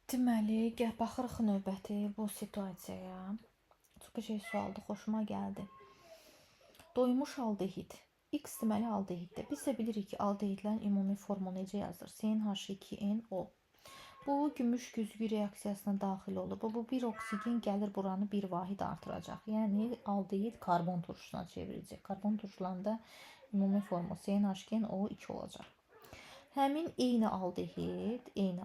Deməli, gəl baxırıq növbəti bu situasiyaya. Çox şey sualdır, xoşuma gəldi. Doymuş aldehid. X deməli aldehiddir. Biz də bilirik ki, aldehidlərin ümumi formu necə yazılır? CnH2nO. Bu gümüş güzgü reaksiyasına daxil olub. Bu bir oksigen gəlir buranı bir vahid artıracaq. Yəni aldehid karbon turşusuna çevirəcək. Karbon turşularında ümumi formu CnH2nO2 olacaq. Həmin eyni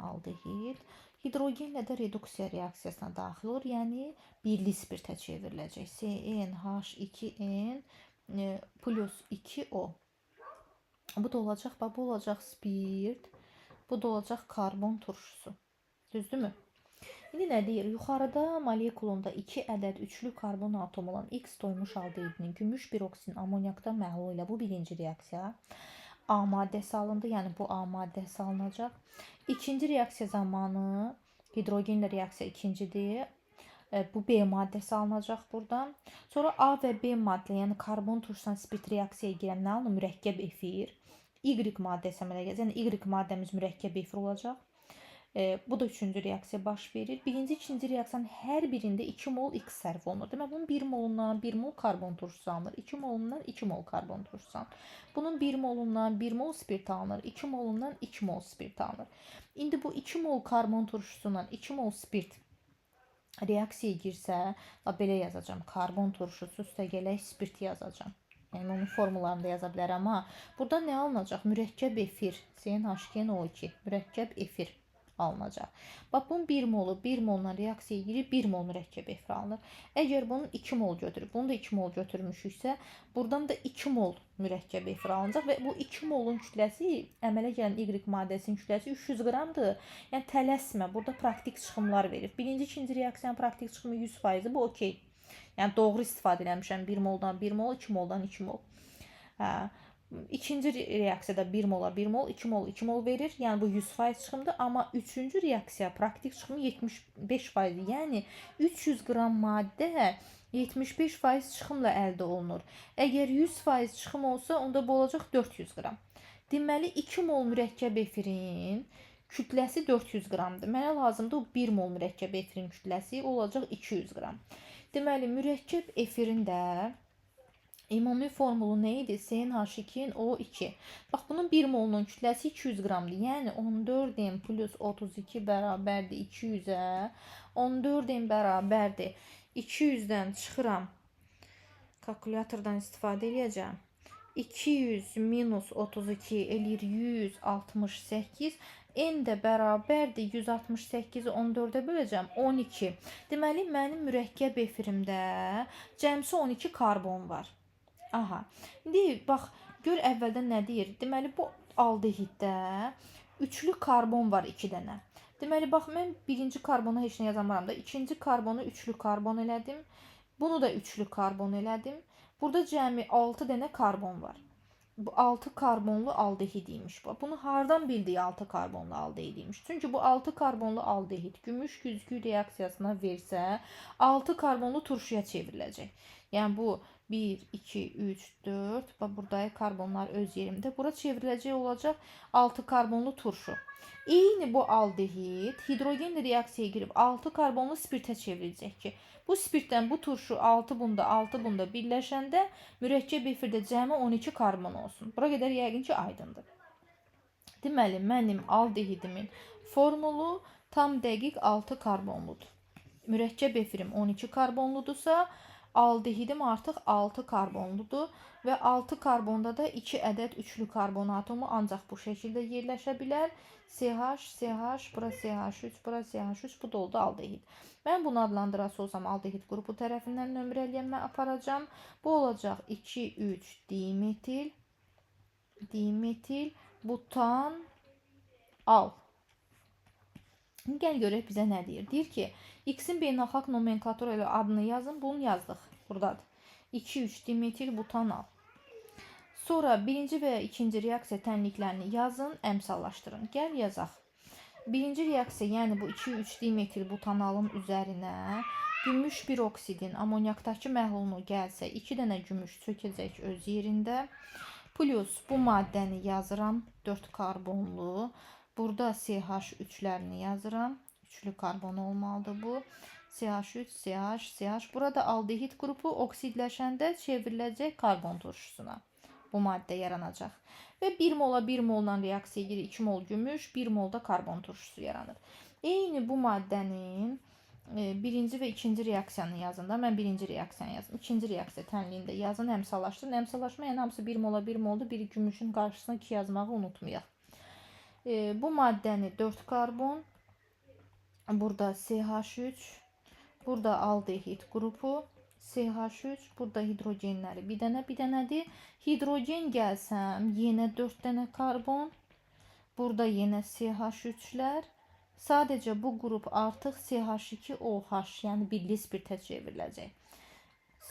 aldehid hidrogenlə də reduksiya reaksiyasına daxil olur. Yəni birli spirtə çevriləcək. CnH2n plus 2O. Bu da olacaq, bu olacaq spirt. Bu da olacaq karbon turşusu. Düzdürmü? İndi nə deyir? Yuxarıda molekulunda 2 ədəd üçlü karbon atomu olan X doymuş aldehidinin gümüş bir oksin amonyakda məhlulu ilə bu birinci reaksiya A maddəsi alındı. Yəni bu A maddəsi alınacaq. İkinci reaksiya zamanı hidrogenlə reaksiya ikincidir. Bu B maddəsi alınacaq buradan. Sonra A və B maddə, yəni karbon turşusuna spirt reaksiyaya girən nə alınır? Mürəkkəb efir. Y maddəsi əmələ gələcək. Yəni Y maddəmiz mürəkkəb efir olacaq. Bu da üçüncü reaksiya baş verir. Birinci, ikinci reaksiyanın hər birində 2 mol X sərf olunur. Demək, bunun 1 molundan 1 mol karbon turşusu alınır. 2 molundan 2 mol karbon turşusu alınır. Bunun 1 molundan 1 mol spirt alınır. 2 molundan 2 mol spirt alınır. İndi bu 2 mol karbon turşusundan 2 mol spirt reaksiyaya girsə, belə yazacağım. Karbon turşusu üstə gələk spirt yazacağım. Yəni onun formullarını da yaza bilərəm. Amma burada nə alınacaq? Mürəkkəb efir. CnH2nO2. Mürəkkəb efir alınacaq. Bax, bunun 1 molu 1 molla reaksiyaya girir, 1 mol mürəkkəb efir alınır. Əgər bunun 2 mol götürüb, bunu da 2 mol götürmüşüksə, buradan da 2 mol mürəkkəb efir alınacaq və bu 2 molun kütləsi, əmələ gələn Y maddəsinin kütləsi 300 qramdır. Yəni tələsmə, burada praktik çıxımlar verir. Birinci, ikinci reaksiyanın praktik çıxımı 100%-dir, bu okey. Yəni doğru istifadə eləmişəm. 1 moldan 1 mol, 2 moldan 2 mol. İkinci reaksiyada 1 mola 1 mol, 2 mol 2 mol verir. Yəni bu 100% çıxımdır. Amma üçüncü reaksiya praktik çıxımı 75%. Yəni 300 qram maddə 75% çıxımla əldə olunur. Əgər 100% çıxım olsa, onda bu olacaq 400 qram. Deməli 2 mol mürəkkəb efirin kütləsi 400 qramdır. Mənə lazımdır o 1 mol mürəkkəb efirin kütləsi olacaq 200 qram. Deməli mürəkkəb efirin də ümumi formulu nə idi? CnH2nO2. Bax, bunun 1 molunun kütləsi 200 qramdır. Yəni 14n plus 32 bərabərdir 200-ə. 14n bərabərdir 200-dən çıxıram. Kalkulyatordan istifadə edəcəm. 200 minus 32 eləyir 168. N də bərabərdir 168-i 14-ə böləcəm 12. Deməli, mənim mürəkkəb efirimdə cəmsi 12 karbon var. Aha. İndi bax, gör əvvəldən nə deyir? Deməli, bu aldehiddə üçlü karbon var 2 dənə. Deməli, bax, mən birinci karbona heç nə yazamaram da. İkinci karbonu üçlü karbon elədim. Bunu da üçlü karbon elədim. Burada cəmi 6 dənə karbon var. Bu 6 karbonlu aldehid imiş. Bunu hardan bildik 6 karbonlu aldehid imiş? Çünki bu 6 karbonlu aldehid gümüş güzgü reaksiyasına versə 6 karbonlu turşuya çevriləcək. Yəni bu 1, 2, 3, 4. Bax, buradakı karbonlar öz yerində. Bura çevriləcək olacaq 6 karbonlu turşu. Eyni bu aldehid hidrogenlə reaksiyaya girib 6 karbonlu spirtə çevriləcək ki, bu spirtdən bu turşu 6 bunda 6 bunda birləşəndə mürəkkəb efirdə cəmi 12 karbon olsun. Bura qədər yəqin ki, aydındır. Deməli, mənim aldehidimin formulu tam dəqiq 6 karbonludur. Mürəkkəb efirim 12 karbonludursa, aldehidim artıq 6 karbonludur və 6 karbonda da 2 ədəd üçlü karbon atomu ancaq bu şəkildə yerləşə bilər. CH, CH, bura CH3, bura CH3, bu da oldu aldehid. Mən bunu adlandırası olsam aldehid qrupu tərəfindən nömrələyənmə aparacağım. Bu olacaq 2, 3 dimetil, butan, al. Gəl görək bizə nə deyir. Deyir ki, X-in beynəlxalq nomenklatura ilə adını yazın. Bunu yazdıq. Buradadır. 2-3 dimetil butan al. Sonra birinci və ikinci reaksiya tənliklərini yazın, əmsallaşdırın. Gəl yazaq. Birinci reaksiya, yəni bu 2-3 dimetil butanalın üzərinə gümüş bir oksidin amonyakdakı məhlulunu gəlsə 2 dənə gümüş çökəcək öz yerində. Plus bu maddəni yazıram 4 karbonlu. Burada CH3'lerini yazıram. üçlü karbon olmalıdır bu. CH3, CH, CH. Burada aldehid qrupu oksidləşəndə çevriləcək karbon turşusuna. Bu maddə yaranacaq. Və 1 mola 1 molla reaksiya girir. 2 mol gümüş, 1 molda karbon turşusu yaranır. Eyni bu maddənin birinci və ikinci reaksiyanı yazın da. Mən birinci reaksiyanı yazdım. İkinci reaksiya tənliyində yazın. Əmsallaşdırın. Əmsallaşma yəni hamısı 1 mola 1 moldur. Biri gümüşün qarşısına 2 yazmağı unutmayaq. Bu maddəni 4 karbon, burada CH3, burada aldehid qrupu, CH3, burada hidrogenləri bir dənədir. Hidrogen gəlsəm, yenə 4 dənə karbon, burada yenə CH3'lər. Sadəcə bu qrup artıq CH2OH, yəni birli spirtə çevriləcək.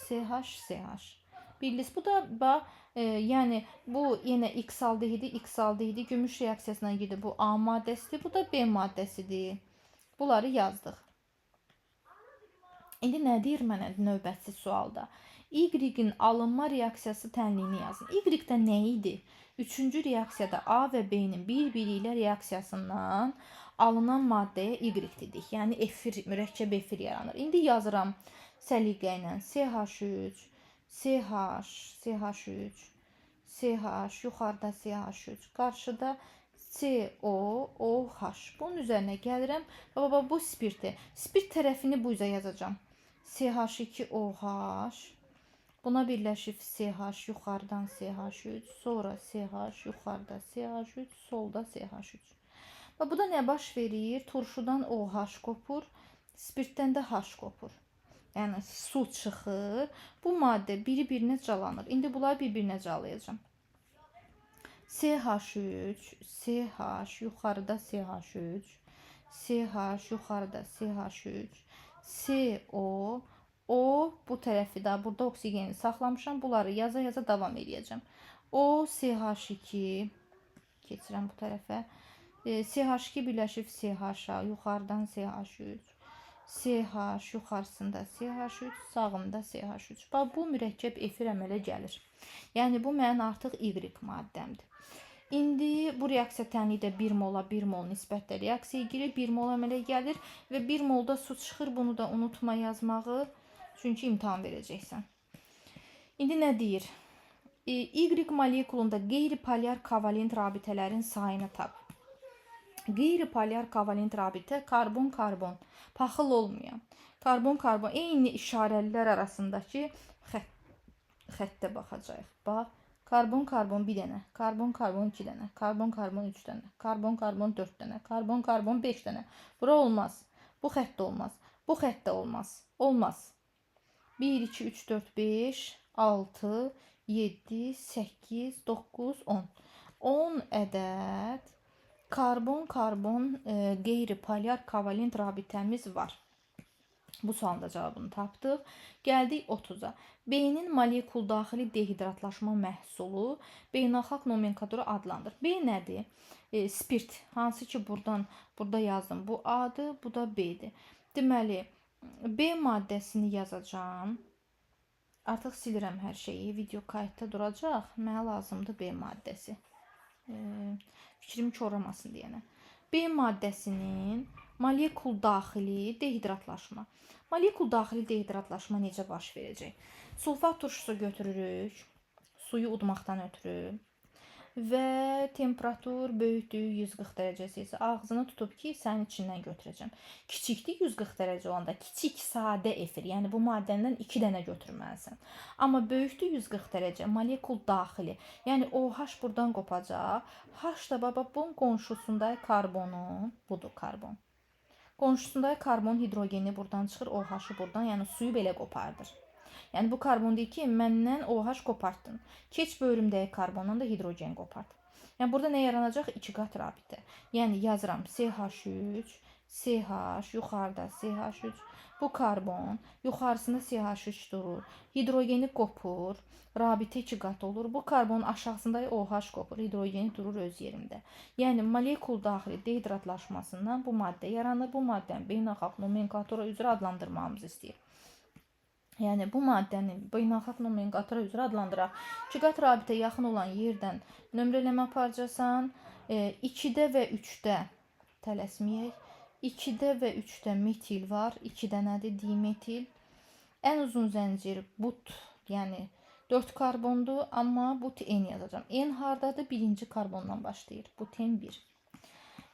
CH. Birlis. Bu da yəni bu yenə X aldehidi gümüş reaksiyasına gedir. Bu A maddəsidir, bu da B maddəsidir. Bunları yazdıq. İndi nə deyir mənə növbəti sualda? Y-in alınma reaksiyası tənliyini yazın. Y-də nə idi? Üçüncü reaksiyada A və B-nin bir-biri ilə reaksiyasından alınan maddəyə Y dedik. Yəni efir, mürəkkəb efir yaranır. İndi yazıram səliqə ilə CH3, CH3, yuxarıda CH3, qarşıda COOH. Bunun üzərinə gəlirəm. Baba bu spirti. Spirt tərəfini bu üzə yazacağım. CH2OH. Buna birləşib CH, yuxarıdan CH3, sonra CH, yuxarıda CH3, solda CH3. Bu da nə baş verir? Turşudan OH qopur, spirtdən də H qopur. Yəni su çıxır. Bu maddə biri-birinə calanır. İndi bunları bir-birinə calayacağım. CH3, CH, yuxarıda CH3, CH, yuxarıda CH3, CO, O, bu tərəfi də burada oksigeni saxlamışam. Bunları yaza-yaza davam edəcəm. O, CH2, keçirəm bu tərəfə. CH2 birləşib CH-a, yuxarıdan CH3, CH, yuxarısında CH3, sağında CH3. Bu mürəkkəb efir əmələ gəlir. Yəni bu mənim artıq Y maddəmdir. İndi bu reaksiya tənliyi də 1 mola 1 mol nisbətdə reaksiyaya girir. 1 mol əmələ gəlir və 1 molda su çıxır. Bunu da unutma yazmağı. Çünki imtahan verəcəksən. İndi nə deyir? Y molekulunda qeyri-polyar kovalent rabitələrin sayını tap. Qeyri-polyar kovalent rabitə karbon-karbon, paxıl olmayan. Karbon-karbon eyni işarəlilər arasındakı xəttə baxacağıq. Bax, karbon-karbon bir dənə, karbon-karbon 2 dənə, karbon-karbon 3 dənə, karbon-karbon 4 dənə, karbon-karbon 5 dənə. Bura olmaz. Bu xətt olmaz. Bu xətt də olmaz. Olmaz. 1, 2, 3, 4, 5, 6, 7, 8, 9, 10. 10 ədəd karbon-karbon qeyri-polyar kovalent rabitəmiz var. Bu sualın da cavabını tapdıq. Gəldik 30-a. B-nin molekul daxili dehidratlaşma məhsulu beynəlxalq nomenklatura adlandır. B nədir? Spirt. Hansı ki burada yazdım. Bu A-dır, bu da B-dir. Deməli, B maddəsini yazacağım. Artıq silirəm hər şeyi. Video kayıtda duracaq. Mənə lazımdır B maddəsi. Fikrimi korlamasın deyənə. B maddəsinin molekul daxili dehidratlaşma. Molekul daxili dehidratlaşma necə baş verəcək? Sulfat turşusu götürürük, suyu udmaqdan ötürü və temperatur böyükdür 140 dərəcəsi isə ağzını tutub ki, sənin içindən götürəcəm. Kiçikdir 140 dərəcə olanda kiçik sadə efir, yəni bu maddəndən 2 dənə götürməlisən. Amma böyükdür 140 dərəcə molekul daxili, yəni OH buradan qopacaq. H da baba bunun qonşusunda karbonu, budur karbon. Qonşusunda karbon hidrogeni buradan çıxır, OH-ı buradan, yəni suyu belə qopardır. Yəni bu karbon deyir ki, məndən OH qopartdın. Keç bölümdəki karbondan da hidrogen qopart. Yəni burada nə yaranacaq? 2 qat rabitə. Yəni yazıram CH3, CH, yuxarıda CH3. Bu karbon, yuxarısında CH3 durur. Hidrogeni qopur, rabitə 2 qat olur. Bu karbonun aşağısında OH qopur, hidrogeni durur öz yerində. Yəni molekul daxili dehidratlaşmasından bu maddə yaranır. Bu maddəni beynəlxalq nomenklatura üzrə adlandırmamızı istəyir. Yəni bu maddəni beynəlxalq nomenklatura üzrə adlandıraq. 2 qat rabitə yaxın olan yerdən nömrələmə aparacaqsan. 2-də və 3-də tələsməyək. 2-də və 3-də metil var. 2-də nədir? Dimetil. Ən uzun zəncir but, yəni 4 karbondur, amma but N yazacağam. N hardadır? Birinci karbondan başlayır. Buten 1.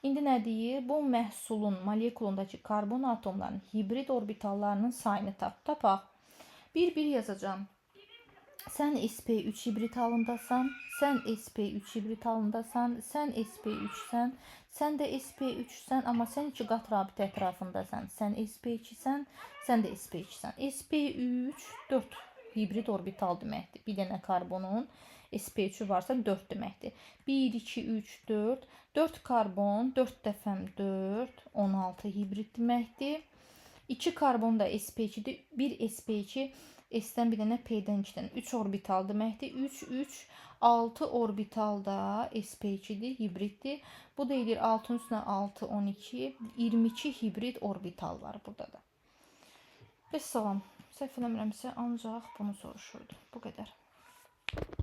İndi nə deyir? Bu məhsulun molekulundakı karbon atomlarının hibrid orbitallarının sayını tapaq. 1-1 yazacağam. Sən sp3 hibrid halındasan, sən sp3 hibrid halındasan, sən sp3-sən, sən də sp3-sən, amma sən 2 qat rabitə ətrafındasan. Sən sp2-sən, sən də sp2-sən. sp3 4 hibrid orbital deməkdir. Bir dənə karbonun sp3-ü varsa 4 deməkdir. 1, 2, 3, 4. 4 karbon, 4 dəfəm 4, 16 hibrid deməkdir. 2 karbon da sp2-dir. 1 sp2, S-dən bir dənə P-dən 2 dənə. 3 orbital deməkdir. 3, 3, 6 orbital da sp2-dir, hibriddir. Bu da edir 6-ın üstünə 6, 12, 22 hibrid orbital var burada da. Bəs salam. Səhv eləmirəmsə ancaq bunu soruşurdu. Bu qədər.